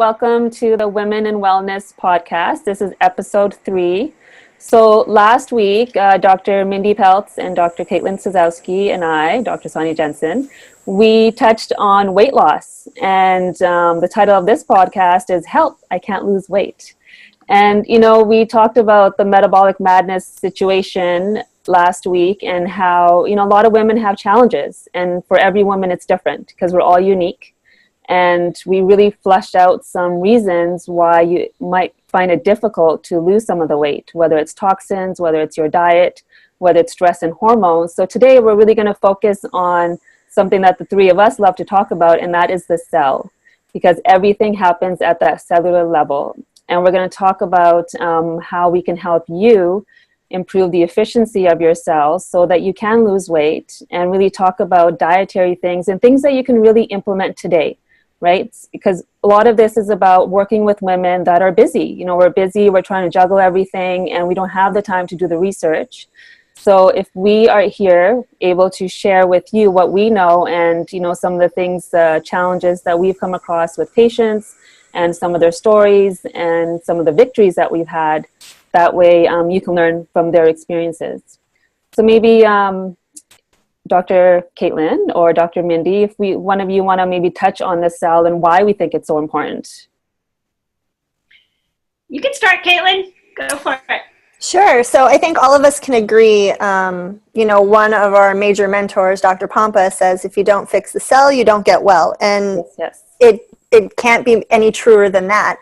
welcome to the Women in Wellness podcast. This is episode 3. So last week, Dr. Mindy Peltz and Dr. Caitlin Sazowski and I, Dr. Sonia Jensen, we touched on weight loss. And the title of this podcast is Help, I Can't Lose Weight. And, we talked about the metabolic madness situation last week and how, a lot of women have challenges. And for every woman, it's different because we're all unique. And we really fleshed out some reasons why you might find it difficult to lose some of the weight, whether it's toxins, whether it's your diet, whether it's stress and hormones. So today we're really going to focus on something that the three of us love to talk about, and that is the cell, because everything happens at that cellular level. And we're going to talk about how we can help you improve the efficiency of your cells so that you can lose weight, and really talk about dietary things and things that you can really implement today. Right? Because a lot of this is about working with women that are busy. We're busy, we're trying to juggle everything, and we don't have the time to do the research. So if we are here able to share with you what we know and, some of the things, challenges that we've come across with patients and some of their stories and some of the victories that we've had, that way you can learn from their experiences. So maybe Dr. Caitlin or Dr. Mindy, if one of you want to maybe touch on the cell and why we think it's so important. You can start, Caitlin. Go for it. Sure. So I think all of us can agree, one of our major mentors, Dr. Pompa, says, if you don't fix the cell, you don't get well. And yes. It can't be any truer than that.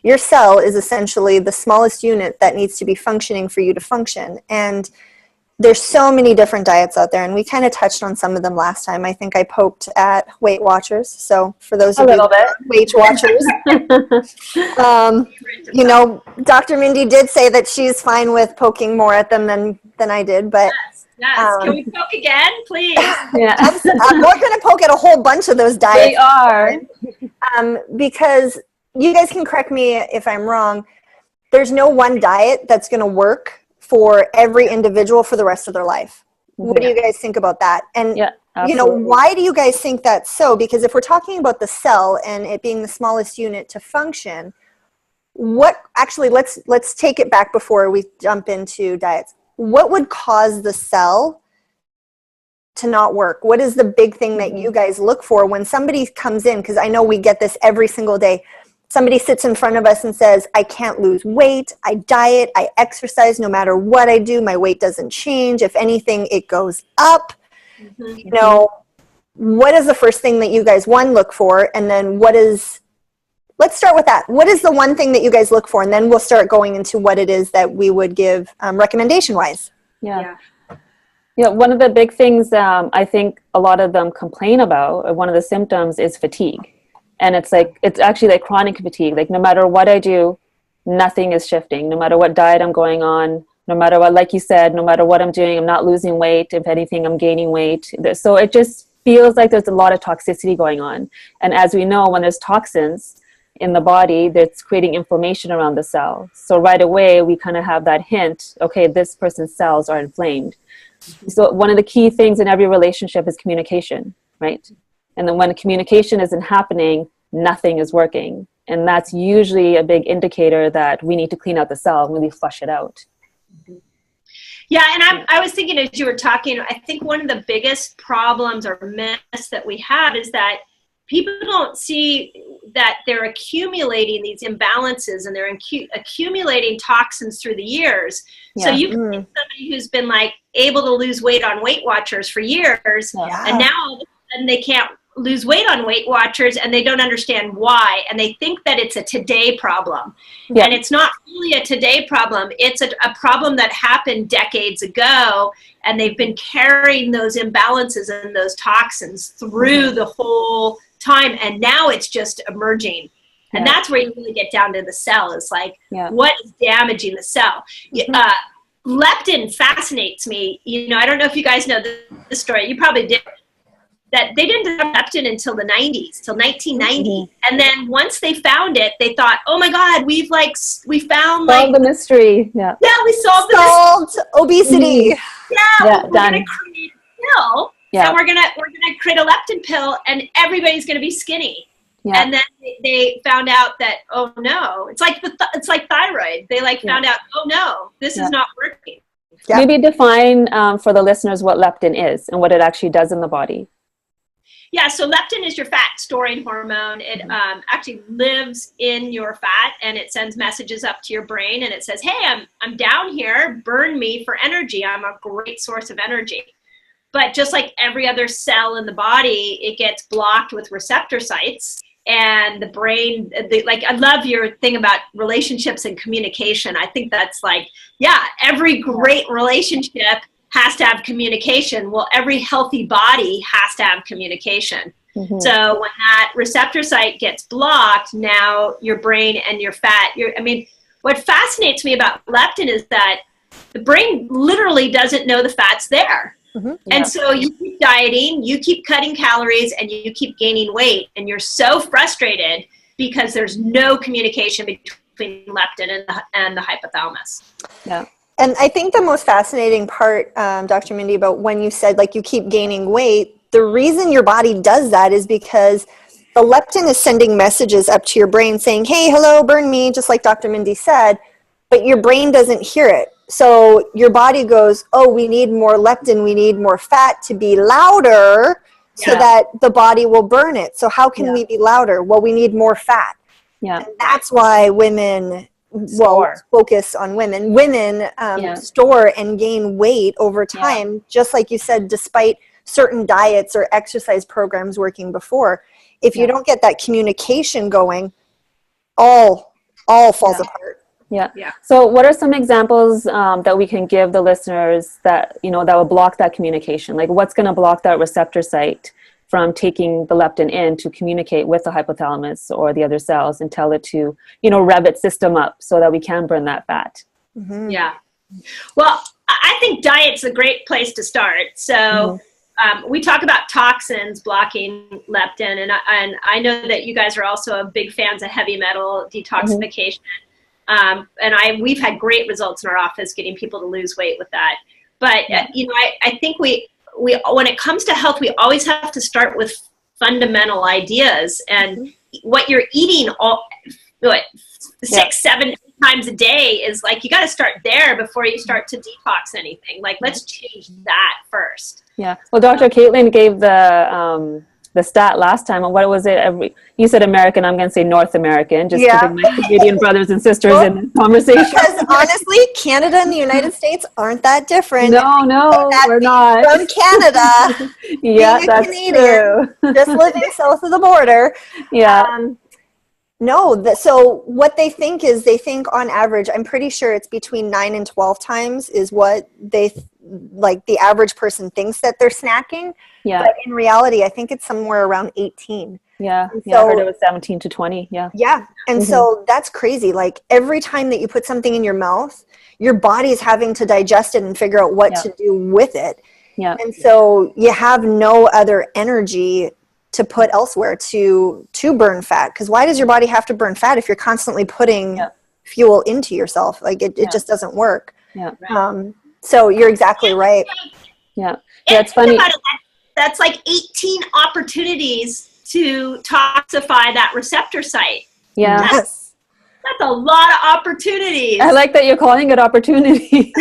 Your cell is essentially the smallest unit that needs to be functioning for you to function. And there's so many different diets out there, and we kind of touched on some of them last time. I think I poked at Weight Watchers. So for those of you that are Weight Watchers, Dr. Mindy did say that she's fine with poking more at them than I did. But yes. Can we poke again, please? Yeah. We're going to poke at a whole bunch of those diets. They are. Because you guys can correct me if I'm wrong. There's no one diet that's going to work for every individual for the rest of their life. What do you guys think about that? And, why do you guys think that's so? Because if we're talking about the cell and it being the smallest unit to function, let's take it back before we jump into diets. What would cause the cell to not work? What is the big thing that you guys look for when somebody comes in? Because I know we get this every single day. Somebody sits in front of us and says, I can't lose weight, I diet, I exercise, no matter what I do, my weight doesn't change. If anything, it goes up. Mm-hmm. What is the first thing that you guys, look for? And then let's start with that. What is the one thing that you guys look for? And then we'll start going into what it is that we would give recommendation-wise. Yeah. One of the big things I think a lot of them complain about, or one of the symptoms, is fatigue. And it's actually like chronic fatigue. Like no matter what I do, nothing is shifting. No matter what diet I'm going on, no matter what, like you said, no matter what I'm doing, I'm not losing weight. If anything, I'm gaining weight. So it just feels like there's a lot of toxicity going on. And as we know, when there's toxins in the body, that's creating inflammation around the cell. So right away, we kind of have that hint, okay, this person's cells are inflamed. So one of the key things in every relationship is communication, right? And then when communication isn't happening, nothing is working. And that's usually a big indicator that we need to clean out the cell and really flush it out. Yeah, and I was thinking as you were talking, I think one of the biggest problems or myths that we have is that people don't see that they're accumulating these imbalances and they're accumulating toxins through the years. Yeah. So you can be somebody who's been able to lose weight on Weight Watchers for years, and now all of a sudden they can't lose weight on Weight Watchers, and they don't understand why, and they think that it's a today problem. And it's not really a today problem. It's a problem that happened decades ago, and they've been carrying those imbalances and those toxins through the whole time, and now it's just emerging. And that's where you really get down to the cell. It's what is damaging the cell? Leptin fascinates me. I don't know if you guys know this story. You probably did. That they didn't have leptin until the 90s, till 1990. And then once they found it, they thought, oh my God, we found the mystery. Yeah, we solved obesity. We're going to create a pill. So we're gonna create a leptin pill, and everybody's gonna be skinny. Yeah. And then they found out that, oh no, it's like it's like thyroid. They found out, oh no, this is not working. Yeah. Maybe define for the listeners what leptin is and what it actually does in the body. Yeah, so leptin is your fat storing hormone. It actually lives in your fat, and it sends messages up to your brain, and it says, hey, I'm down here, burn me for energy. I'm a great source of energy. But just like every other cell in the body, it gets blocked with receptor sites. And the brain, I love your thing about relationships and communication. I think that's every great relationship has to have communication. Well, every healthy body has to have communication. Mm-hmm. So when that receptor site gets blocked, now your brain and your fat, what fascinates me about leptin is that the brain literally doesn't know the fat's there. Mm-hmm. Yeah. And so you keep dieting, you keep cutting calories, and you keep gaining weight. And you're so frustrated because there's no communication between leptin and the hypothalamus. Yeah. And I think the most fascinating part, Dr. Mindy, about when you said you keep gaining weight, the reason your body does that is because the leptin is sending messages up to your brain saying, hey, hello, burn me, just like Dr. Mindy said, but your brain doesn't hear it. So your body goes, oh, we need more leptin, we need more fat to be louder so that the body will burn it. So how can we be louder? Well, we need more fat. Yeah. And that's why women... focus on women. Women store and gain weight over time, just like you said, despite certain diets or exercise programs working before. If you don't get that communication going, all falls apart. Yeah. So what are some examples that we can give the listeners that, that will block that communication? Like what's going to block that receptor site from taking the leptin in to communicate with the hypothalamus or the other cells and tell it to, rev its system up so that we can burn that fat? Mm-hmm. Yeah. Well, I think diet's a great place to start. So we talk about toxins blocking leptin, and I know that you guys are also big fans of heavy metal detoxification. And we've had great results in our office getting people to lose weight with that. But, I think we when it comes to health, we always have to start with fundamental ideas, and what you're eating 6-7 times a day is you got to start there before you start to detox anything. Let's change that first. Yeah. Well, Dr. Caitlin gave the stat last time. What was it? You said American. I'm going to say North American, just to bring my Canadian brothers and sisters in this conversation. Because honestly, Canada and the United States aren't that different. No, we're not. From Canada. Yeah, that's Canadian, true. Just living south of the border. Yeah. So what they think on average, I'm pretty sure it's between 9 and 12 times is what they the average person thinks that they're snacking. Yeah. But in reality, I think it's somewhere around 18. Yeah. So, I heard it was 17 to 20. Yeah. Yeah. And so that's crazy. Every time that you put something in your mouth, your body's having to digest it and figure out what to do with it. Yeah. And so you have no other energy to put elsewhere to burn fat. Because why does your body have to burn fat if you're constantly putting fuel into yourself? It just doesn't work. Yeah. So you're exactly right. Yeah. Yeah, it's funny. That's 18 opportunities to toxify that receptor site. Yeah. That's a lot of opportunities. I like that you're calling it opportunities.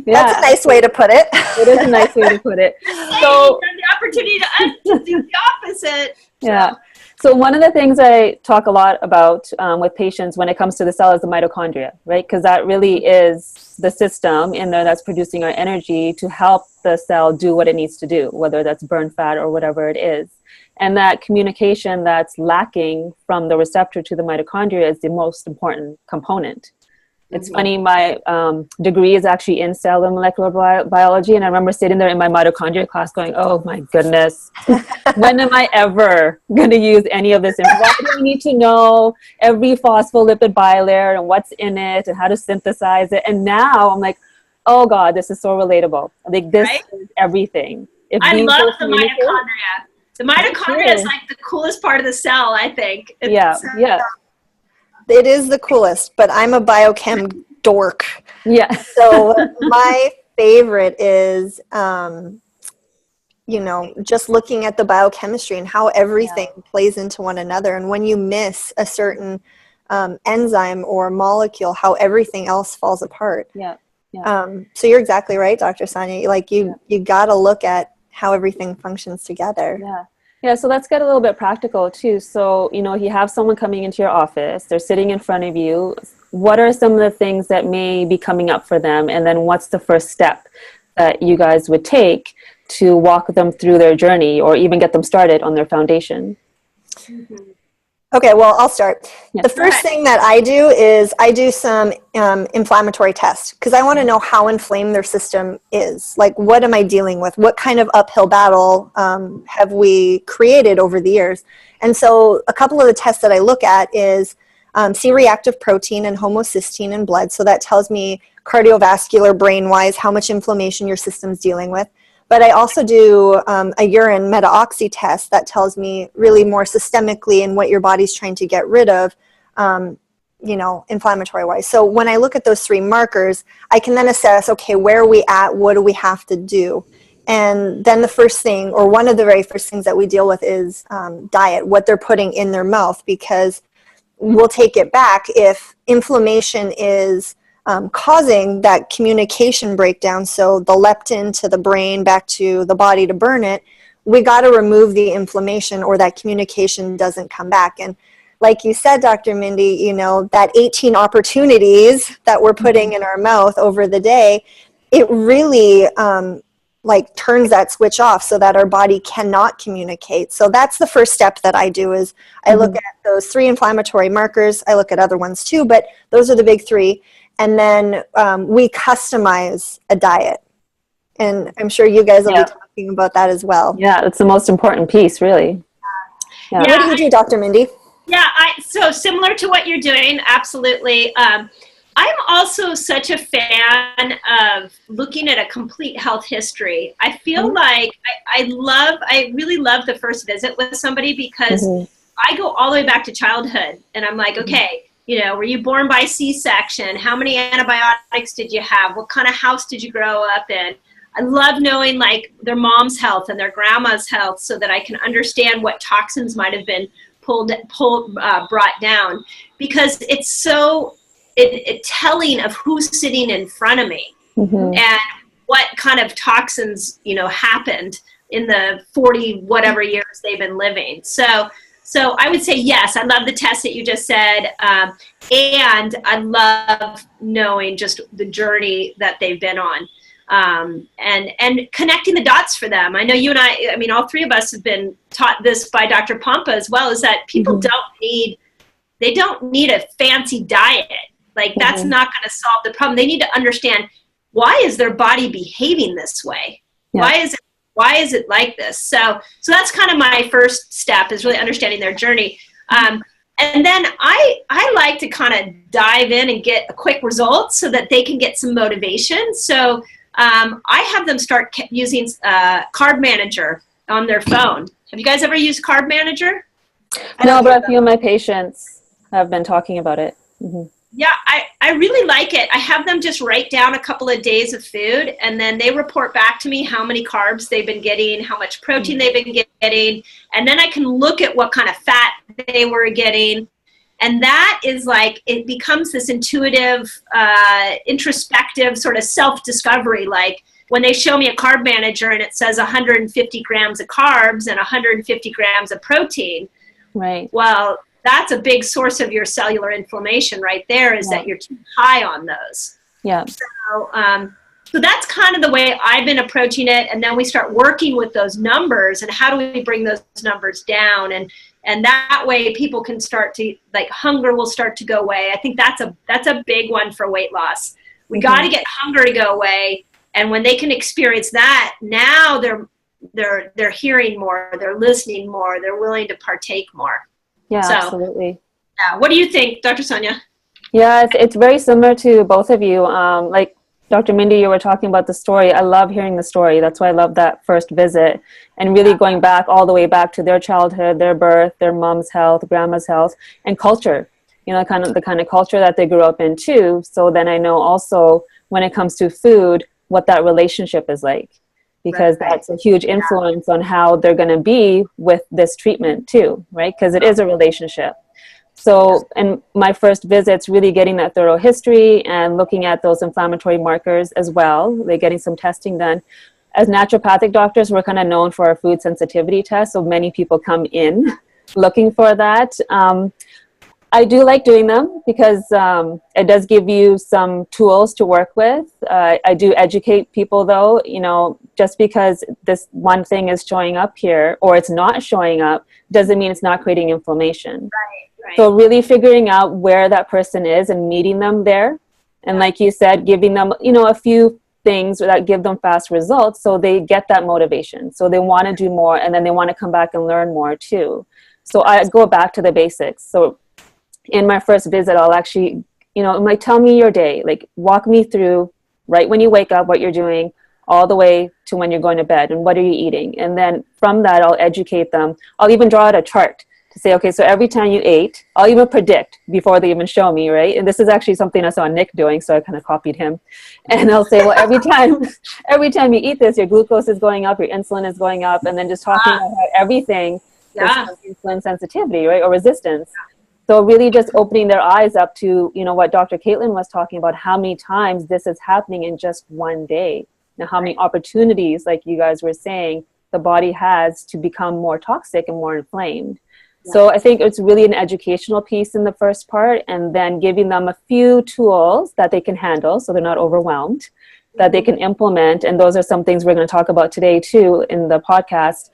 That's a nice way to put it. It is a nice way to put it. So the opportunity to do the opposite. Yeah. So one of the things I talk a lot about with patients when it comes to the cell is the mitochondria, right? Because that really is the system in there that's producing our energy to help the cell do what it needs to do, whether that's burn fat or whatever it is. And that communication that's lacking from the receptor to the mitochondria is the most important component. It's funny, my degree is actually in cell and molecular biology, and I remember sitting there in my mitochondria class going, oh my goodness, when am I ever going to use any of this? And why do I need to know every phospholipid bilayer and what's in it and how to synthesize it? And now I'm like, oh God, this is so relatable. This is everything. I love the mitochondria. The mitochondria is the coolest part of the cell, I think. Yeah. It is the coolest, but I'm a biochem dork. Yeah. So my favorite is just looking at the biochemistry and how everything plays into one another. And when you miss a certain enzyme or molecule, how everything else falls apart. Yeah. Yeah. So you're exactly right, Dr. Sonia. Like you got to look at how everything functions together. Yeah. Yeah. So let's get a little bit practical too. So, you have someone coming into your office, they're sitting in front of you. What are some of the things that may be coming up for them? And then what's the first step that you guys would take to walk them through their journey or even get them started on their foundation? Mm-hmm. Okay, well, I'll start. Yes. The first thing that I do is I do some inflammatory tests because I want to know how inflamed their system is. Like, what am I dealing with? What kind of uphill battle have we created over the years? And so a couple of the tests that I look at is C-reactive protein and homocysteine in blood. So that tells me cardiovascular, brain-wise, how much inflammation your system's dealing with. But I also do a urine meta-oxy test that tells me really more systemically and what your body's trying to get rid of, inflammatory-wise. So when I look at those three markers, I can then assess, okay, where are we at? What do we have to do? And then the first thing, or one of the very first things that we deal with is diet, what they're putting in their mouth, because we'll take it back if inflammation is causing that communication breakdown, so the leptin to the brain back to the body to burn it, we got to remove the inflammation or that communication doesn't come back. And like you said, Dr. Mindy, that 18 opportunities that we're putting in our mouth over the day, it really turns that switch off so that our body cannot communicate. So that's the first step that I do is I look at those three inflammatory markers. I look at other ones too, but those are the big three. And then we customize a diet. And I'm sure you guys will be talking about that as well. Yeah, that's the most important piece, really. Yeah. What do you do, Dr. Mindy? Yeah, so similar to what you're doing, absolutely. I'm also such a fan of looking at a complete health history. I feel like I really love the first visit with somebody because I go all the way back to childhood and I'm like, okay, were you born by C-section? How many antibiotics did you have? What kind of house did you grow up in? I love knowing their mom's health and their grandma's health so that I can understand what toxins might have been brought down, because it's so telling of who's sitting in front of me and what kind of toxins, happened in the 40 whatever years they've been living. So I would say, yes, I love the test that you just said. And I love knowing just the journey that they've been on and connecting the dots for them. I know you and I mean, all three of us have been taught this by Dr. Pompa as well, is that people don't need a fancy diet. That's not going to solve the problem. They need to understand, why is their body behaving this way? Yeah. Why is it like this? So that's kind of my first step, is really understanding their journey. And then I like to kind of dive in and get a quick result so that they can get some motivation. So I have them start using Carb Manager on their phone. Have you guys ever used Carb Manager? No, but a few of my patients have been talking about it. Yeah, I really like it. I have them just write down a couple of days of food, and then they report back to me how many carbs they've been getting, how much protein they've been getting, and then I can look at what kind of fat they were getting. And that is it becomes this intuitive, introspective sort of self-discovery. Like when they show me a Carb Manager and it says 150 grams of carbs and 150 grams of protein. Right. Well, that's a big source of your cellular inflammation right there, is that you're too high on those. Yeah. So that's kind of the way I've been approaching it. And then we start working with those numbers and how do we bring those numbers down? And that way people can start to, hunger will start to go away. I think that's a big one for weight loss. We got to get hunger to go away. And when they can experience that, now they're hearing more, they're listening more, they're willing to partake more. Yeah, absolutely. Yeah. What do you think, Dr. Sonia? Yeah, it's very similar to both of you. Like Dr. Mindy, you were talking about the story. I love hearing the story. That's why I love that first visit, and really going back all the way back to their childhood, their birth, their mom's health, grandma's health, and culture. The kind of culture that they grew up in too. So then I know also when it comes to food, what that relationship is like. because that's a huge influence on how they're going to be with this treatment too, right? Because it is a relationship. So in my first visits, really getting that thorough history and looking at those inflammatory markers as well, like getting some testing done. As naturopathic doctors, we're kind of known for our food sensitivity test, so many people come in looking for that. I do like doing them because it does give you some tools to work with. I do educate people though, you know, just because this one thing is showing up here or it's not showing up doesn't mean it's not creating inflammation. Right. So really figuring out where that person is and meeting them there. And like you said, giving them, you know, a few things that give them fast results so they get that motivation. So they want to do more and then they want to come back and learn more too. So I go back to the basics. So in my first visit, I'll actually, you know, I'm like, tell me your day, like walk me through right when you wake up, what you're doing all the way to when you're going to bed and what are you eating? And then from that, I'll educate them. I'll even draw out a chart to say, okay, so every time you ate, I'll even predict before they even show me, right? And this is actually something I saw Nick doing, so I kind of copied him. And I'll say, well, every time you eat this, your glucose is going up, your insulin is going up, and then just talking about how everything is insulin sensitivity, right, or resistance. So really just opening their eyes up to, you know, what Dr. Caitlin was talking about, how many times this is happening in just one day. Now, how many opportunities, like you guys were saying, the body has to become more toxic and more inflamed. So I think it's really an educational piece in the first part, and then giving them a few tools that they can handle so they're not overwhelmed, that they can implement. And those are some things we're going to talk about today too in the podcast.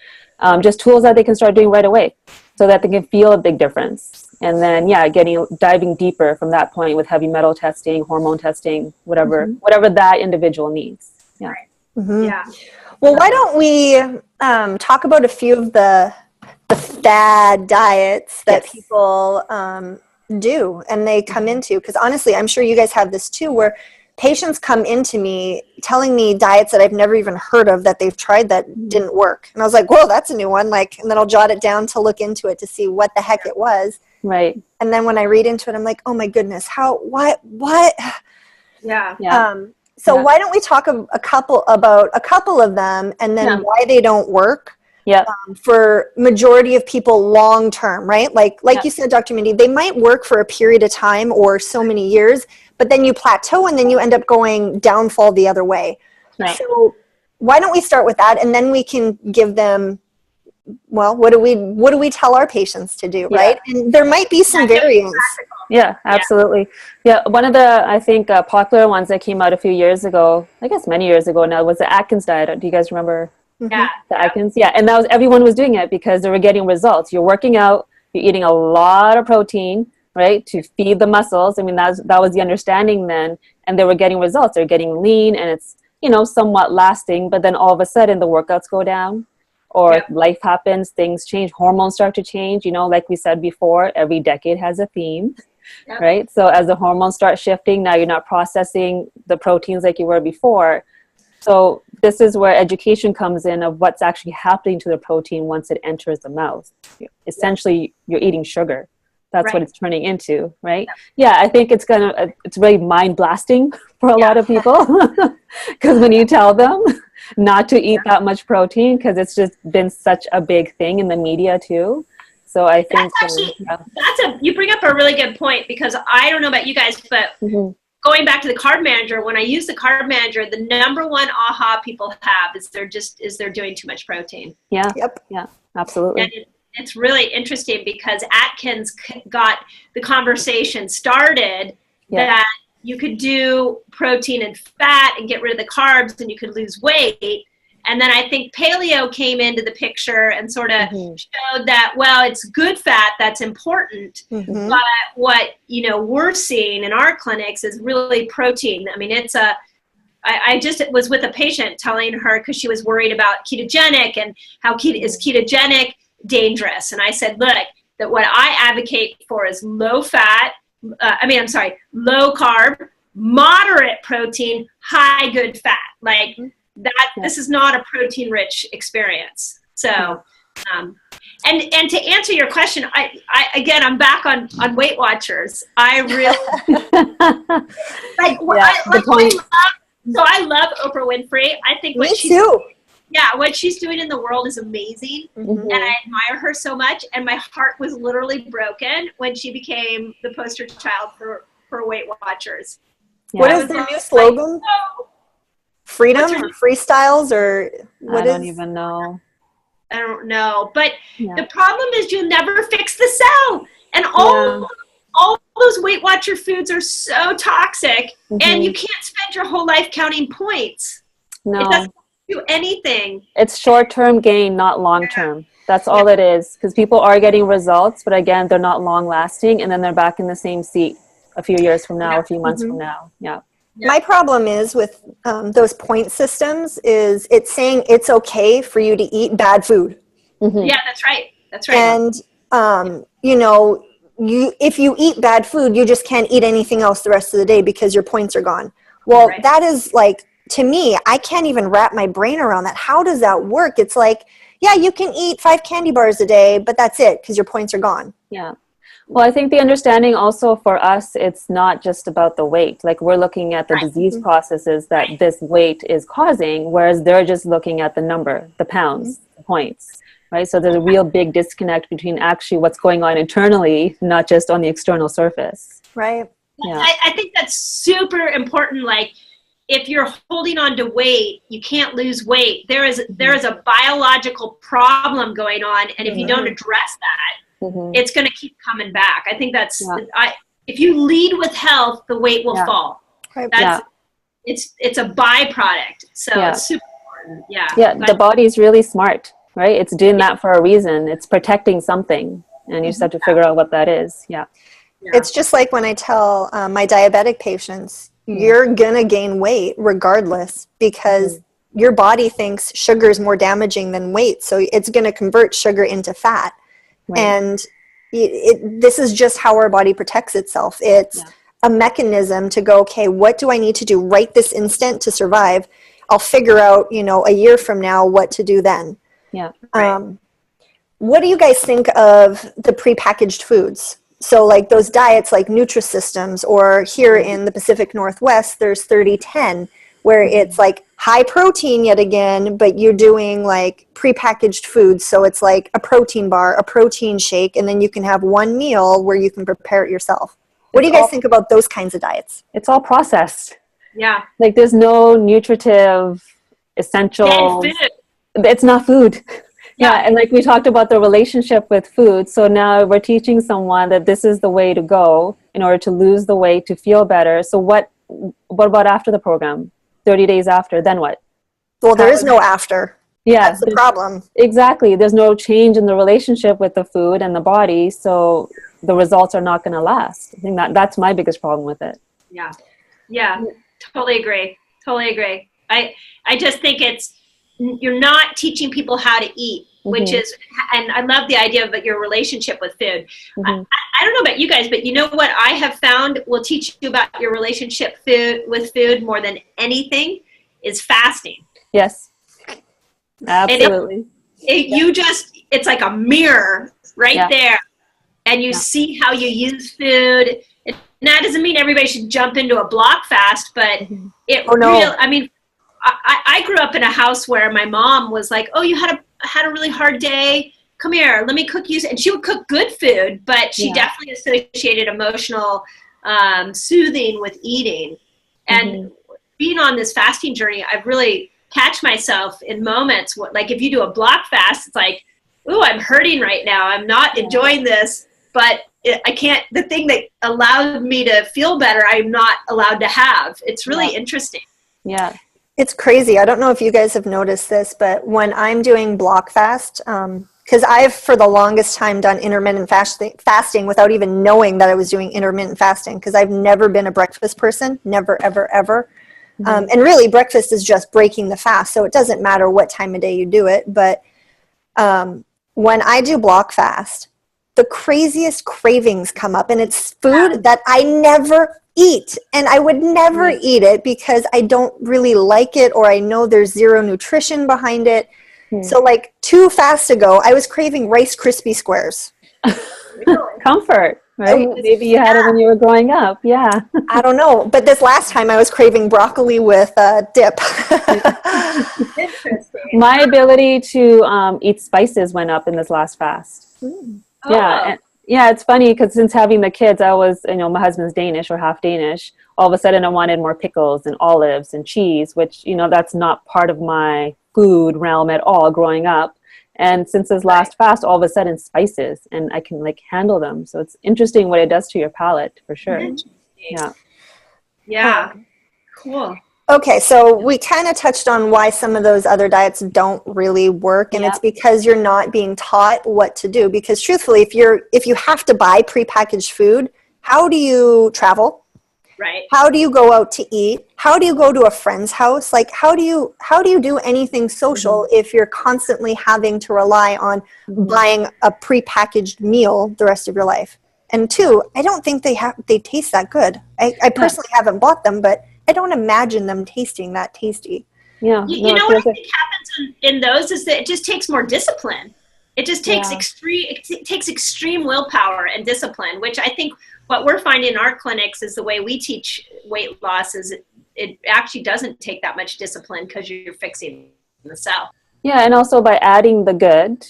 Just tools that they can start doing right away so that they can feel a big difference. And then, diving deeper from that point with heavy metal testing, hormone testing, whatever that individual needs. Yeah. Mm-hmm. Yeah. Well, why don't we talk about a few of the fad diets that people do and they come into? Because honestly, I'm sure you guys have this too, where patients come into me telling me diets that I've never even heard of that they've tried that didn't work. And I was like, whoa, that's a new one. Like, and then I'll jot it down to look into it to see what the heck it was. Right. And then when I read into it, I'm like, oh my goodness, what? Yeah. So why don't we talk about a couple of them and then why they don't work? Yeah. For majority of people long term, right? Like you said, Dr. Mindy, they might work for a period of time or so many years, but then you plateau and then you end up going downfall the other way. Right. So why don't we start with that, and then we can give them, well, what do we tell our patients to do, right? And there might be some variance. Yeah, absolutely. Yeah, one of the, I think, popular ones that came out a few years ago, I guess many years ago now, was the Atkins diet. Do you guys remember? Yeah. The Atkins? Yeah, and everyone was doing it because they were getting results. You're working out, you're eating a lot of protein, right, to feed the muscles. I mean, that was the understanding then, and they were getting results. They're getting lean, and it's, you know, somewhat lasting, but then all of a sudden the workouts go down, or life happens, things change, hormones start to change. You know, like we said before, every decade has a theme, right? So as the hormones start shifting, now you're not processing the proteins like you were before. So this is where education comes in of what's actually happening to the protein once it enters the mouth. Essentially, you're eating sugar. That's what it's turning into, right? Yeah, I think it's really mind blasting for a lot of people because when you tell them not to eat that much protein, because it's just been such a big thing in the media too. So I think you bring up a really good point, because I don't know about you guys, but going back to the Carb Manager, when I use the Carb Manager, the number one aha people have is they're doing too much protein. Yeah. Yeah, absolutely. And it's really interesting because Atkins got the conversation started that you could do protein and fat and get rid of the carbs and you could lose weight. And then I think paleo came into the picture and sort of showed that, well, it's good fat that's important, but what, you know, we're seeing in our clinics is really protein. I mean, I just was with a patient telling her, because she was worried about ketogenic and how is ketogenic dangerous. And I said, look, that what I advocate for is low carb, moderate protein, high good fat. Like that, this is not a protein rich experience. So, and to answer your question, I'm back on Weight Watchers. I really I love Oprah Winfrey. I think Me too. Yeah, what she's doing in the world is amazing, Mm-hmm. and I admire her so much. And my heart was literally broken when she became the poster child for Weight Watchers. Yeah. What is their new slogan? Oh, Freedom what's her or name? freestyles or what I is? don't even know. I don't know, but Yeah. the problem is you'll never fix the cell, and all those Weight Watcher foods are so toxic, and you can't spend your whole life counting points. No. It doesn't do anything. It's short-term gain, not long-term. That's all it is. Because people are getting results, but again, they're not long-lasting, and then they're back in the same seat a few years from now, a few months from now. Yeah. My problem is with those point systems is it's saying it's okay for you to eat bad food. Yeah, that's right. That's right. And, you know, if you eat bad food, you just can't eat anything else the rest of the day because your points are gone. Well, that is like, to me, I can't even wrap my brain around that. How does that work? It's like, yeah, you can eat 5 candy bars a day, but that's it because your points are gone. Yeah. Well, I think the understanding also for us, it's not just about the weight. Like we're looking at the disease processes that this weight is causing, whereas they're just looking at the number, the pounds, the points, right? So there's a real big disconnect between actually what's going on internally, not just on the external surface. Right. Yeah. I think that's super important. Like, if you're holding on to weight, you can't lose weight. There is a biological problem going on, and if you don't address that, it's going to keep coming back. I think that's if you lead with health, the weight will fall. Right. That's it's a byproduct. So it's super important. Yeah. Yeah, the body's really smart, right? It's doing that for a reason. It's protecting something, and you just have to figure out what that is. Yeah. It's just like when I tell my diabetic patients, you're going to gain weight regardless because your body thinks sugar is more damaging than weight. So it's going to convert sugar into fat. Right. And this is just how our body protects itself. It's a mechanism to go, okay, what do I need to do right this instant to survive? I'll figure out, you know, a year from now what to do then. Yeah. What do you guys think of the prepackaged foods? So like those diets like Nutrisystems, or here in the Pacific Northwest, there's 30-10, where it's like high protein yet again, but you're doing like prepackaged foods. So it's like a protein bar, a protein shake, and then you can have one meal where you can prepare it yourself. What do you guys think about those kinds of diets? It's all processed. Yeah. Like there's no nutritive essentials. It's not food. Yeah, and like we talked about the relationship with food. So now we're teaching someone that this is the way to go in order to lose the weight, to feel better. So what about after the program? 30 days after, then what? Well, there is no after. Yeah. That's the problem. Exactly. There's no change in the relationship with the food and the body. So the results are not going to last. I think that's my biggest problem with it. Yeah. Yeah. Totally agree. Totally agree. I just think you're not teaching people how to eat, which is, and I love the idea of your relationship with food. I don't know about you guys, but you know what I have found will teach you about your relationship with food more than anything is fasting. Yes, absolutely. It's like a mirror right there, and you see how you use food. And that doesn't mean everybody should jump into a block fast, but I mean, I grew up in a house where my mom was like, "Oh, you had a really hard day. Come here, let me cook you." And she would cook good food, but she definitely associated emotional soothing with eating. And being on this fasting journey, I've really catch myself in moments like if you do a block fast, it's like, "Ooh, I'm hurting right now. I'm not enjoying this, but I can't. The thing that allowed me to feel better, I'm not allowed to have." It's really interesting. Yeah. It's crazy. I don't know if you guys have noticed this, but when I'm doing block fast, because I've for the longest time done intermittent fasting without even knowing that I was doing intermittent fasting, because I've never been a breakfast person, never, ever, ever. And really breakfast is just breaking the fast, so it doesn't matter what time of day you do it. But when I do block fast, the craziest cravings come up, and it's food that I never eat, and I would never eat it because I don't really like it, or I know there's zero nutrition behind it. So like 2 fasts ago, I was craving Rice Krispie squares. Comfort. right? Maybe you had it when you were growing up. Yeah. I don't know. But this last time I was craving broccoli with dip. Interesting. My ability to eat spices went up in this last fast. Yeah. Yeah, it's funny because since having the kids, I was, my husband's Danish or half Danish. All of a sudden I wanted more pickles and olives and cheese, which, that's not part of my food realm at all growing up. And since this last fast, all of a sudden spices, and I can handle them. So it's interesting what it does to your palate for sure. Yeah. Yeah. Cool. Okay, so we kind of touched on why some of those other diets don't really work, and it's because you're not being taught what to do. Because truthfully, if you have to buy prepackaged food, how do you travel? Right. How do you go out to eat? How do you go to a friend's house? How do you do anything social if you're constantly having to rely on buying a prepackaged meal the rest of your life? And two, I don't think they taste that good. I personally haven't bought them, but I don't imagine them tasting that tasty. Yeah. You know what I think happens in those is that it just takes more discipline. It just takes extreme willpower and discipline, which I think what we're finding in our clinics is the way we teach weight loss is it actually doesn't take that much discipline because you're fixing the cell. Yeah, and also by adding the good,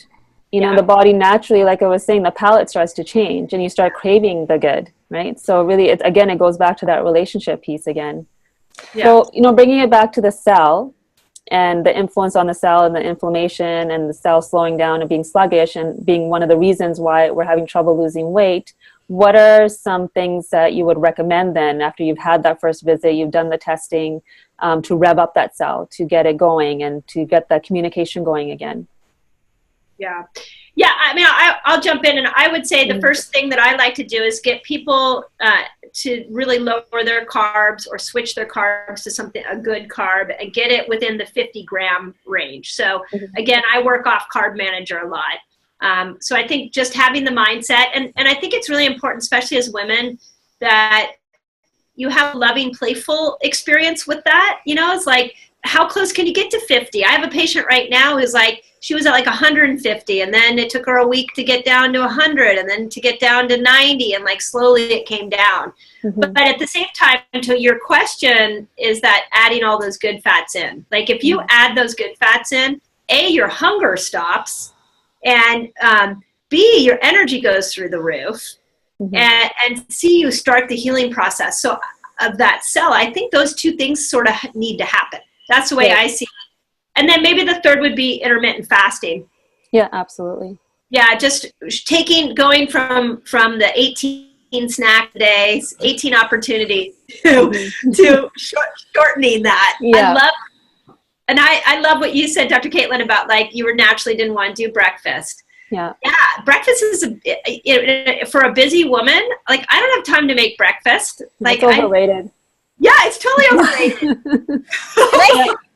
the body naturally, like I was saying, the palate starts to change and you start craving the good, right? So really, it goes back to that relationship piece again. Yeah. So, bringing it back to the cell and the influence on the cell and the inflammation and the cell slowing down and being sluggish and being one of the reasons why we're having trouble losing weight, what are some things that you would recommend then after you've had that first visit, you've done the testing to rev up that cell, to get it going and to get the communication going again? Yeah. Yeah, I mean, I'll jump in, and I would say the first thing that I like to do is get people to really lower their carbs or switch their carbs to a good carb and get it within the 50-gram range. So again, I work off Carb Manager a lot. So I think just having the mindset, and I think it's really important, especially as women, that you have a loving, playful experience with that. It's like, how close can you get to 50? I have a patient right now who's she was at 150, and then it took her a week to get down to 100, and then to get down to 90, and slowly it came down. But at the same time, to your question, is that adding all those good fats in. If you add those good fats in, A, your hunger stops, and B, your energy goes through the roof, and C, you start the healing process. So of that cell, I think those two things sort of need to happen. That's the way I see it. And then maybe the third would be intermittent fasting. Yeah, absolutely. Yeah, just going from the 18 snack days, 18 opportunities to shortening that. Yeah. I love what you said, Dr. Caitlin, about you naturally didn't want to do breakfast. Yeah. Yeah, breakfast is for a busy woman. I don't have time to make breakfast. It's overrated. Yeah, it's totally overrated.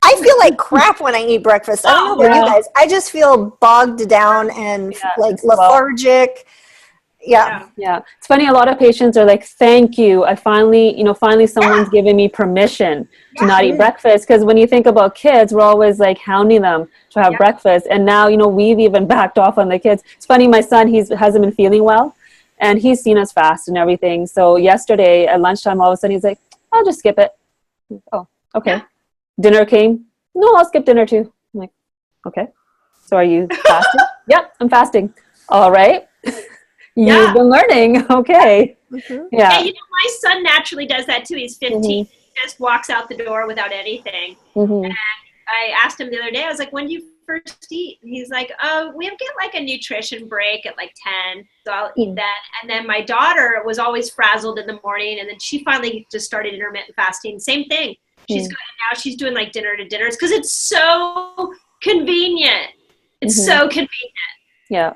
I feel like crap when I eat breakfast. I don't know about you guys. I just feel bogged down and lethargic. Yeah. It's funny. A lot of patients are like, "Thank you. I finally someone's given me permission to not eat breakfast." Because when you think about kids, we're always hounding them to have breakfast. And now, we've even backed off on the kids. It's funny. My son, hasn't been feeling well, and he's seen us fast and everything. So yesterday at lunchtime, all of a sudden he's like, "I'll just skip it." Oh, okay. Yeah. Dinner came. No, I'll skip dinner too. I'm like, okay. So are you fasting? Yep, I'm fasting. All right. You've been learning. Okay. Yeah. Hey, my son naturally does that too. He's 15. He just walks out the door without anything. And I asked him the other day, I was like, when do you first eat? And he's like, oh, we get a nutrition break at 10. So I'll eat that. And then my daughter was always frazzled in the morning. And then she finally just started intermittent fasting. Same thing. She's going, now she's doing dinner to dinners because it's so convenient. It's so convenient. Yeah.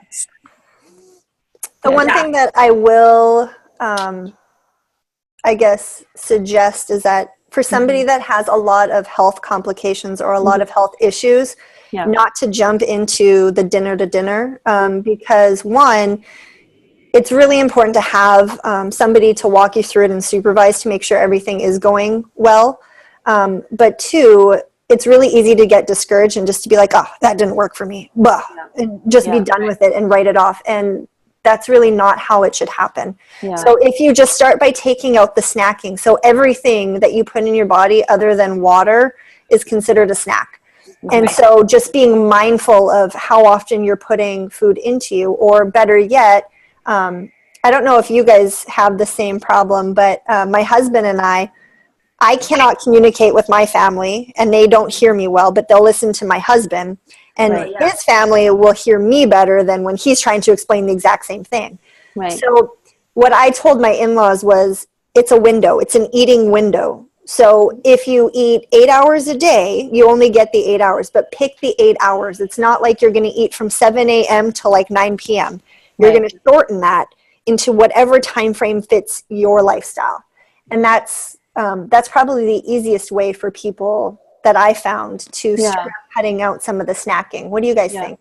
The one thing that I will, I guess, suggest is that for somebody that has a lot of health complications or a lot of health issues, not to jump into the dinner to dinner because one, it's really important to have somebody to walk you through it and supervise to make sure everything is going well. But two, it's really easy to get discouraged and just to be like, oh, that didn't work for me. And just be done with it and write it off. And that's really not how it should happen. Yeah. So if you just start by taking out the snacking, so everything that you put in your body other than water is considered a snack. And so just being mindful of how often you're putting food into you, or better yet, I don't know if you guys have the same problem, but my husband and I cannot communicate with my family, and they don't hear me well, but they'll listen to my husband, and his family will hear me better than when he's trying to explain the exact same thing. Right. So what I told my in-laws was, it's a window. It's an eating window. So if you eat 8 hours a day, you only get the 8 hours, but pick the 8 hours. It's not like you're going to eat from 7 a.m. to like 9 p.m. You're going to shorten that into whatever time frame fits your lifestyle. And that's probably the easiest way for people that I found to start cutting out some of the snacking. What do you guys think?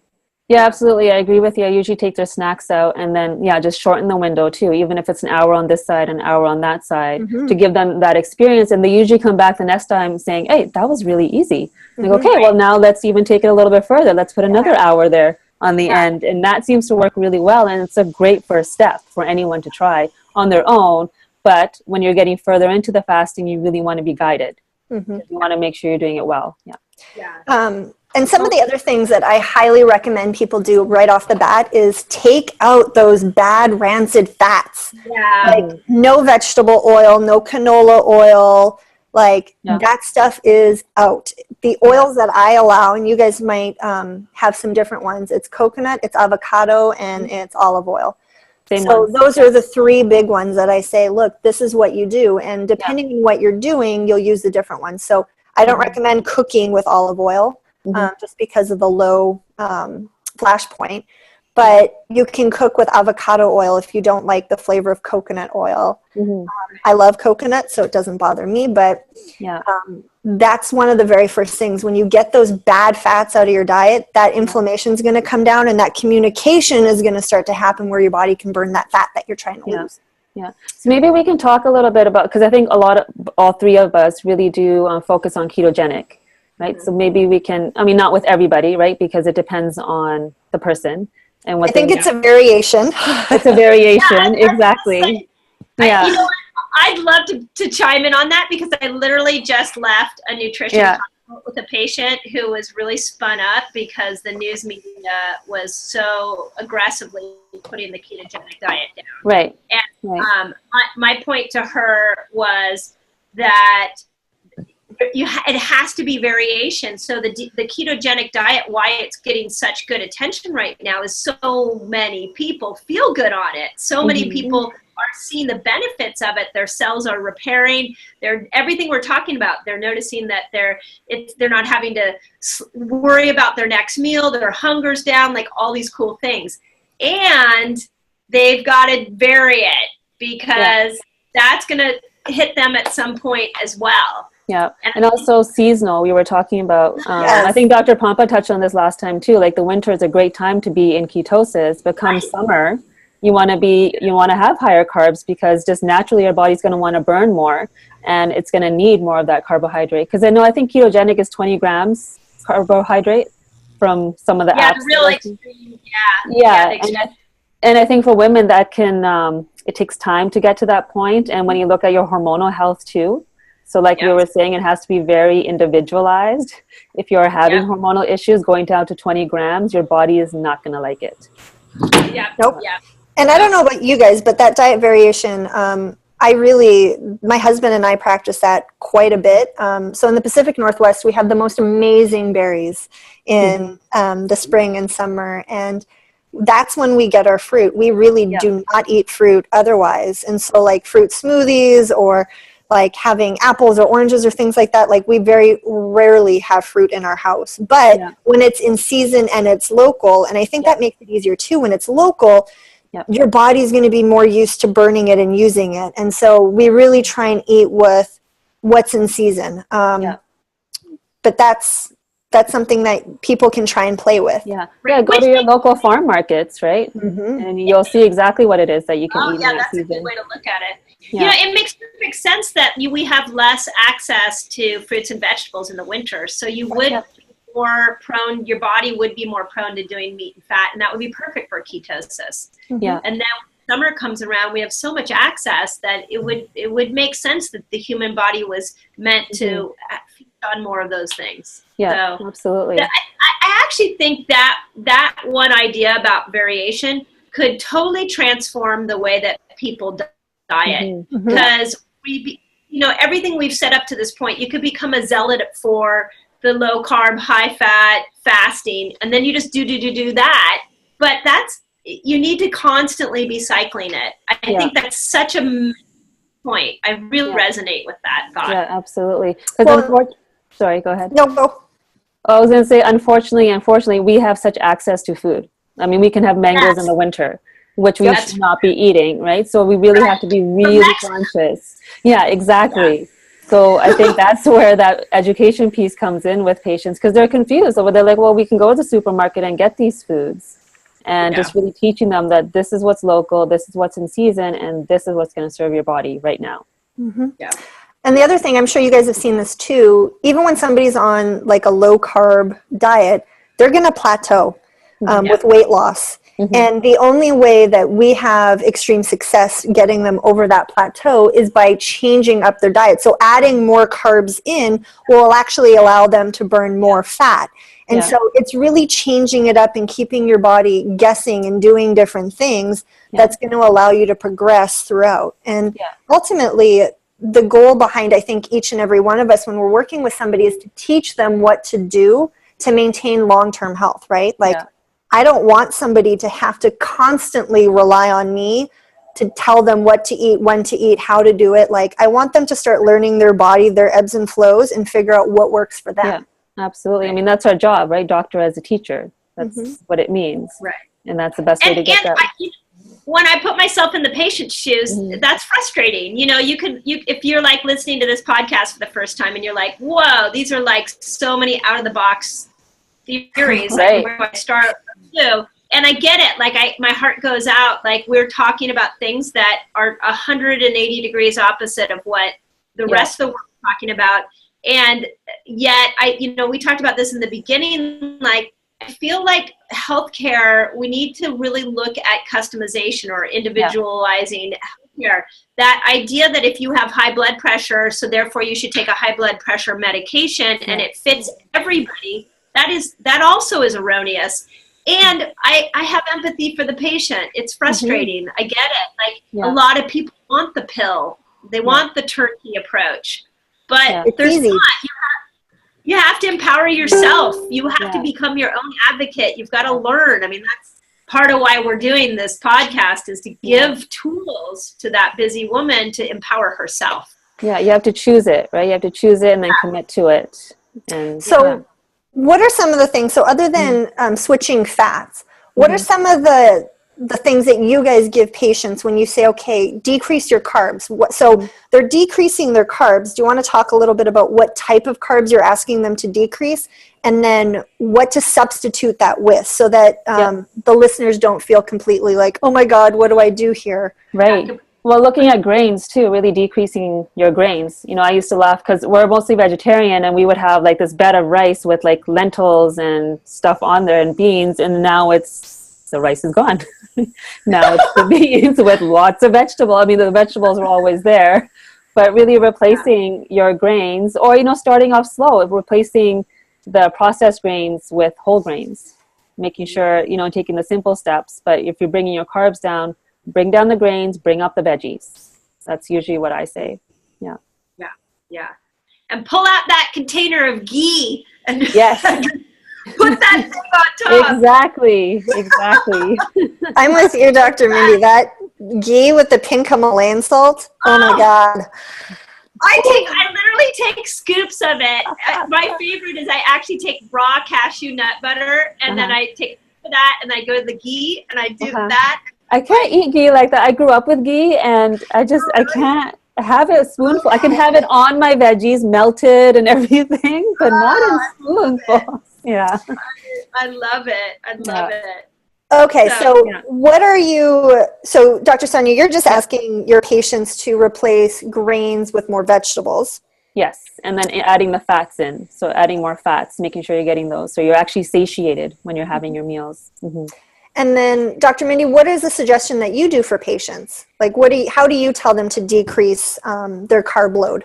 Yeah, absolutely. I agree with you. I usually take their snacks out and then, just shorten the window too, even if it's an hour on this side, an hour on that side, to give them that experience. And they usually come back the next time saying, hey, that was really easy. Like, okay, well, now let's even take it a little bit further. Let's put another hour there on the end. And that seems to work really well. And it's a great first step for anyone to try on their own. But when you're getting further into the fasting, you really want to be guided. You want to make sure you're doing it well. And some of the other things that I highly recommend people do right off the bat is take out those bad rancid fats. Like no vegetable oil, no canola oil, like that stuff is out. The oils that I allow, and you guys might have some different ones, it's coconut, it's avocado, and it's olive oil. So those are the three big ones that I say, look, this is what you do. And depending on what you're doing, you'll use the different ones. So I don't recommend cooking with olive oil just because of the low flash point. But you can cook with avocado oil if you don't like the flavor of coconut oil. I love coconut, so it doesn't bother me. But that's one of the very first things. When you get those bad fats out of your diet, that inflammation is going to come down, and that communication is going to start to happen where your body can burn that fat that you're trying to lose. So maybe we can talk a little bit about, because I think all three of us really do focus on ketogenic, right? So maybe we can, I mean, not with everybody, right? Because it depends on the person. And what I think it's a variation. It's a variation, exactly. You know what? I'd love to chime in on that, because I literally just left a nutrition consult with a patient who was really spun up because the news media was so aggressively putting the ketogenic diet down. And my point to her was that it has to be variation. So the ketogenic diet, why it's getting such good attention right now, is so many people feel good on it. So many people are seeing the benefits of it. Their cells are repairing. Everything we're talking about. They're noticing that they're not having to worry about their next meal. Their hunger's down. Like all these cool things, and they've got to vary it, because that's going to hit them at some point as well. And also seasonal, we were talking about, I think Dr. Pompa touched on this last time too, like the winter is a great time to be in ketosis, but come summer, you want to have higher carbs, because just naturally your body's going to want to burn more, and it's going to need more of that carbohydrate. Because I think ketogenic is 20 grams carbohydrate from some of the apps. Real extreme, and I think for women that can, it takes time to get to that point. And when you look at your hormonal health too, so like we were saying, it has to be very individualized. If you're having hormonal issues, going down to 20 grams, your body is not going to like it. And I don't know about you guys, but that diet variation, my husband and I practice that quite a bit. So in the Pacific Northwest, we have the most amazing berries in the spring and summer. And that's when we get our fruit. We really do not eat fruit otherwise. And so like fruit smoothies, or like having apples or oranges or things like that, like we very rarely have fruit in our house. But when it's in season and it's local, and I think that makes it easier too, when it's local, your body's going to be more used to burning it and using it. And so we really try and eat with what's in season. But that's something that people can try and play with. Go to your local farm markets, right? And you'll see exactly what it is that you can eat in that season. That's a good way to look at it. It makes perfect sense that we have less access to fruits and vegetables in the winter. So you would more prone, your body would be more prone to doing meat and fat, and that would be perfect for ketosis. Yeah. And then when summer comes around, we have so much access that it would make sense that the human body was meant to feed on more of those things. Yeah, so, absolutely. I actually think that one idea about variation could totally transform the way that people diet, because everything we've set up to this point, you could become a zealot for the low carb, high fat fasting, and then you just do that. But you need to constantly be cycling it. I think that's such a point. I really resonate with that thought. Yeah, absolutely. Sorry, go ahead. No, go. I was going to say, unfortunately, we have such access to food. I mean, we can have mangoes in the winter, which we should not be eating, right? So we really have to be really conscious. Yeah, exactly. Yeah. So I think that's where that education piece comes in with patients, because they're confused. So they're like, well, we can go to the supermarket and get these foods, and just really teaching them that this is what's local, this is what's in season, and this is what's going to serve your body right now. Yeah. And the other thing, I'm sure you guys have seen this too, even when somebody's on like a low carb diet, they're going to plateau with weight loss. And the only way that we have extreme success getting them over that plateau is by changing up their diet. So adding more carbs in will actually allow them to burn more fat. And so it's really changing it up and keeping your body guessing and doing different things that's going to allow you to progress throughout. And ultimately, the goal behind, I think, each and every one of us when we're working with somebody is to teach them what to do to maintain long-term health, right? Like, I don't want somebody to have to constantly rely on me to tell them what to eat, when to eat, how to do it. Like, I want them to start learning their body, their ebbs and flows, and figure out what works for them. Yeah, absolutely. I mean, that's our job, right? Doctor as a teacher. That's what it means. Right. And that's the best way to get that. When I put myself in the patient's shoes, that's frustrating. If you're like listening to this podcast for the first time and you're like, whoa, these are like so many out of the box theories. Like, where do I start? And I get it. Like, my heart goes out. Like, we're talking about things that are 180 degrees opposite of what the rest of the world is talking about. And yet, we talked about this in the beginning. Like, I feel like healthcare, we need to really look at customization or individualizing healthcare. That idea that if you have high blood pressure, so therefore you should take a high blood pressure medication and it fits everybody, that also is erroneous. And I have empathy for the patient. It's frustrating. I get it. Like, a lot of people want the pill. They want the turkey approach. But there's not. You have to empower yourself. You have to become your own advocate. You've got to learn. I mean, that's part of why we're doing this podcast, is to give tools to that busy woman to empower herself. Yeah, you have to choose it, right? You have to choose it and then commit to it. And what are some of the things, so other than switching fats, what are some of the things that you guys give patients when you say, okay, decrease your carbs? So they're decreasing their carbs. Do you want to talk a little bit about what type of carbs you're asking them to decrease, and then what to substitute that with, so that the listeners don't feel completely like, oh my God, what do I do here? Right. Well, looking at grains too, really decreasing your grains. I used to laugh because we're mostly vegetarian, and we would have like this bed of rice with like lentils and stuff on there and beans, and now the rice is gone. Now it's the beans with lots of vegetables. I mean, the vegetables are always there, but really replacing your grains, or, starting off slow, replacing the processed grains with whole grains, making sure, taking the simple steps. But if you're bringing your carbs down, bring down the grains, bring up the veggies. That's usually what I say. Yeah. Yeah. Yeah. And pull out that container of ghee and put that thing on top. Exactly. I'm with you, Dr. Mindy. That ghee with the pink Himalayan salt. Oh my God. I literally take scoops of it. My favorite is I actually take raw cashew nut butter, and then I take that and I go to the ghee and I do that. I can't eat ghee like that. I grew up with ghee, and I can't have it a spoonful. I can have it on my veggies, melted and everything, but not in spoonfuls. Yeah. I love it. I love it. Okay, so Dr. Sonia, you're just asking your patients to replace grains with more vegetables. Yes, and then adding the fats in. So adding more fats, making sure you're getting those. So you're actually satiated when you're having your meals. Mm-hmm. And then, Dr. Mindy, what is the suggestion that you do for patients? Like, how do you tell them to decrease their carb load?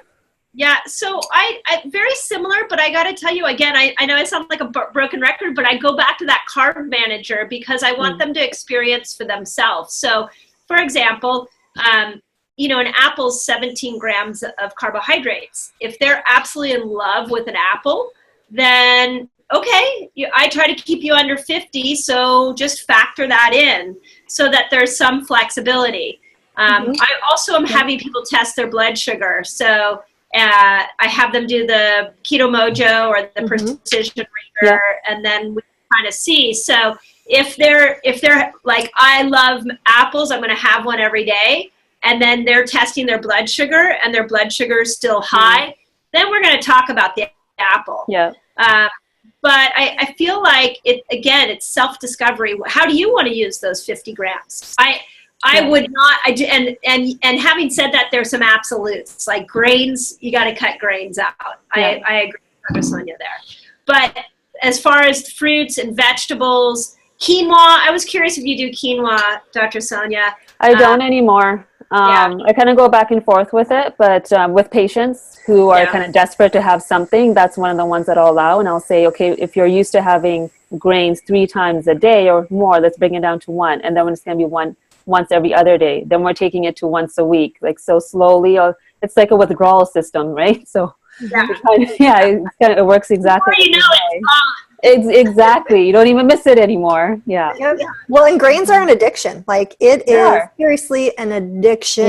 Yeah, so I very similar, but I got to tell you again, I know I sound like a broken record, but I go back to that Carb Manager because I want them to experience for themselves. So, for example, an apple's 17 grams of carbohydrates. If they're absolutely in love with an apple, then okay, I try to keep you under 50, so just factor that in so that there's some flexibility. I also am having people test their blood sugar. So I have them do the Keto Mojo or the Precision Reader, and then we kind of see. So if they're like, I love apples, I'm going to have one every day, and then they're testing their blood sugar and their blood sugar is still high, then we're going to talk about the apple. Yeah. But I feel like it's self-discovery. How do you want to use those 50 grams? I would not. And having said that, there's some absolutes like grains. You got to cut grains out. I agree with Dr. Sonia there. But as far as fruits and vegetables, quinoa. I was curious if you do quinoa, Dr. Sonia. I don't anymore. I kind of go back and forth with it, but with patients who are kind of desperate to have something, that's one of the ones that I'll allow. And I'll say, okay, if you're used to having grains 3 times a day or more, let's bring it down to 1. And then when it's going to be once every other day, then we're taking it to once a week, like so slowly. It's like a withdrawal system, right? So it works exactly. Before you know it, Exactly. You don't even miss it anymore. Yeah. Well, and grains are an addiction. Like it is seriously an addiction.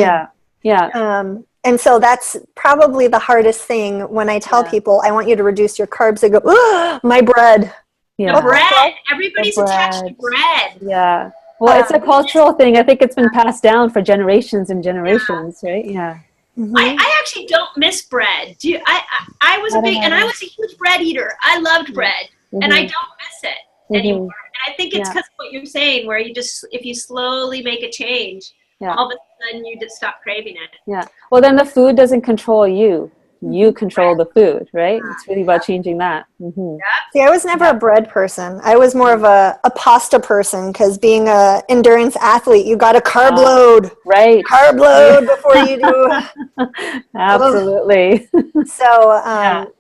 Yeah. And so that's probably the hardest thing when I tell people, I want you to reduce your carbs. They go, oh, my bread. Yeah. The bread. Everybody's attached to bread. Yeah. Well, it's a cultural thing. I think it's been passed down for generations and generations, right? Yeah. Mm-hmm. I actually don't miss bread. I was a huge bread eater. I loved bread. And I don't miss it anymore. And I think it's because of what you're saying, where if you slowly make a change, all of a sudden you just stop craving it. Yeah. Well, then the food doesn't control you. You control the food, right? It's really about changing that. Mm-hmm. See, I was never a bread person. I was more of a pasta person because being a endurance athlete, you got a carb load. Right. Carb load before you do. Absolutely. So,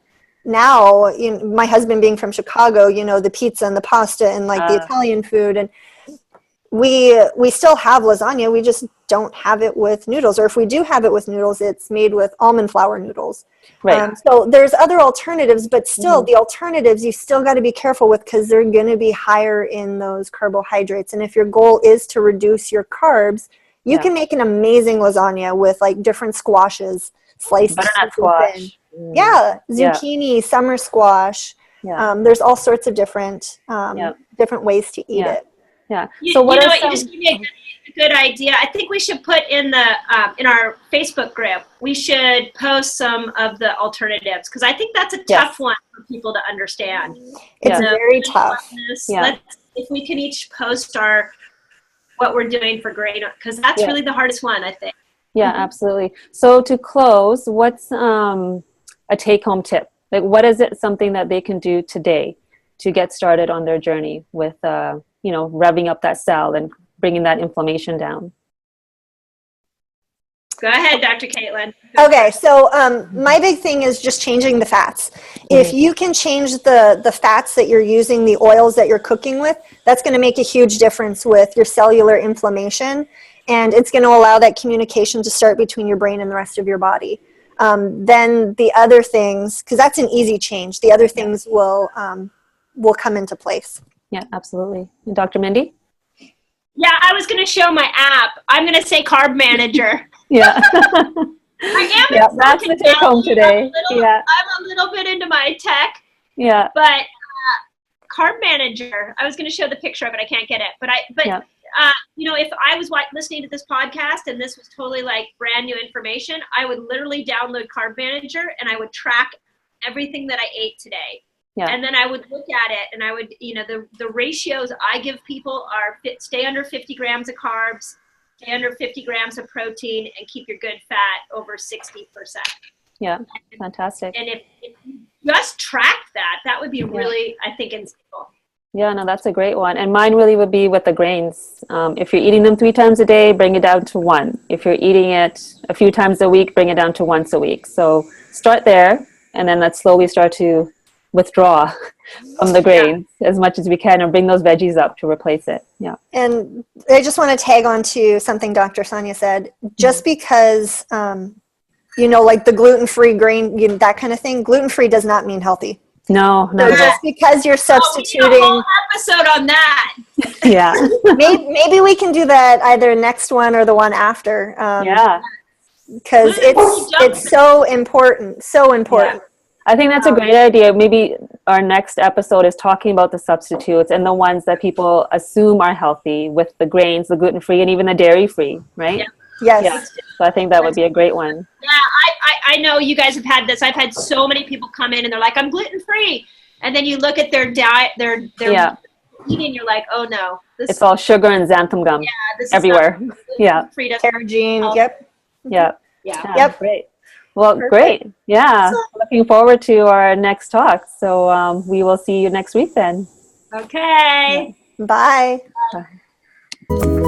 now, my husband being from Chicago, the pizza and the pasta and like the Italian food, and we still have lasagna. We just don't have it with noodles, or if we do have it with noodles, it's made with almond flour noodles. Right. So there's other alternatives, but still the alternatives you still got to be careful with because they're going to be higher in those carbohydrates. And if your goal is to reduce your carbs, you can make an amazing lasagna with like different squashes sliced butternut squash. Zucchini, summer squash. There's all sorts of different ways to eat it. Yeah. You just gave me a good idea. I think we should put in our Facebook group. We should post some of the alternatives because I think that's a tough one for people to understand. It's very tough. If we can each post what we're doing for grain, because that's really the hardest one, I think. Yeah, absolutely. So to close, what's a take-home tip? Like, what is it something that they can do today to get started on their journey with, revving up that cell and bringing that inflammation down? Go ahead, Dr. Caitlin. Okay, so my big thing is just changing the fats. If you can change the fats that you're using, the oils that you're cooking with, that's going to make a huge difference with your cellular inflammation. And it's going to allow that communication to start between your brain and the rest of your body. Then the other things, because that's an easy change, the other things will come into place. Yeah, absolutely. And Dr. Mindy? Yeah, I was going to show my app. I'm going to say Carb Manager. Yeah. I am. That's the take home today. I'm a little bit into my tech. Yeah. But Carb Manager, I was going to show the picture of it. I can't get it. But if I was listening to this podcast and this was totally like brand new information, I would literally download Carb Manager and I would track everything that I ate today. Yeah. And then I would look at it and I would, the ratios I give people are stay under 50 grams of carbs, stay under 50 grams of protein, and keep your good fat over 60%. Yeah. Fantastic. And if you just track that would be really, I think, insightful. Yeah, no, that's a great one. And mine really would be with the grains. If you're eating them 3 times a day, bring it down to 1. If you're eating it a few times a week, bring it down to once a week. So start there, and then let's slowly start to withdraw from the grains as much as we can, and bring those veggies up to replace it. Yeah. And I just want to tag on to something Dr. Sonia said. Just because, like the gluten-free grain, that kind of thing, gluten-free does not mean healthy. No, So just because you're substituting, a whole episode on that. Yeah. maybe we can do that either next one or the one after. Because it's so important, so important. Yeah. I think that's a great idea. Maybe our next episode is talking about the substitutes and the ones that people assume are healthy, with the grains, the gluten-free, and even the dairy-free, right? Yeah. Yes. Yeah. So I think that would be a great one. Yeah, I know you guys have had this. I've had so many people come in and they're like, I'm gluten-free. And then you look at their diet, their eating, you're like, oh no. It's all sugar and xanthan gum everywhere. Gluten-free Carrageen, Yeah. Great. Well, great. Yeah. Looking forward to our next talk. So we will see you next week then. Okay. Bye. Bye.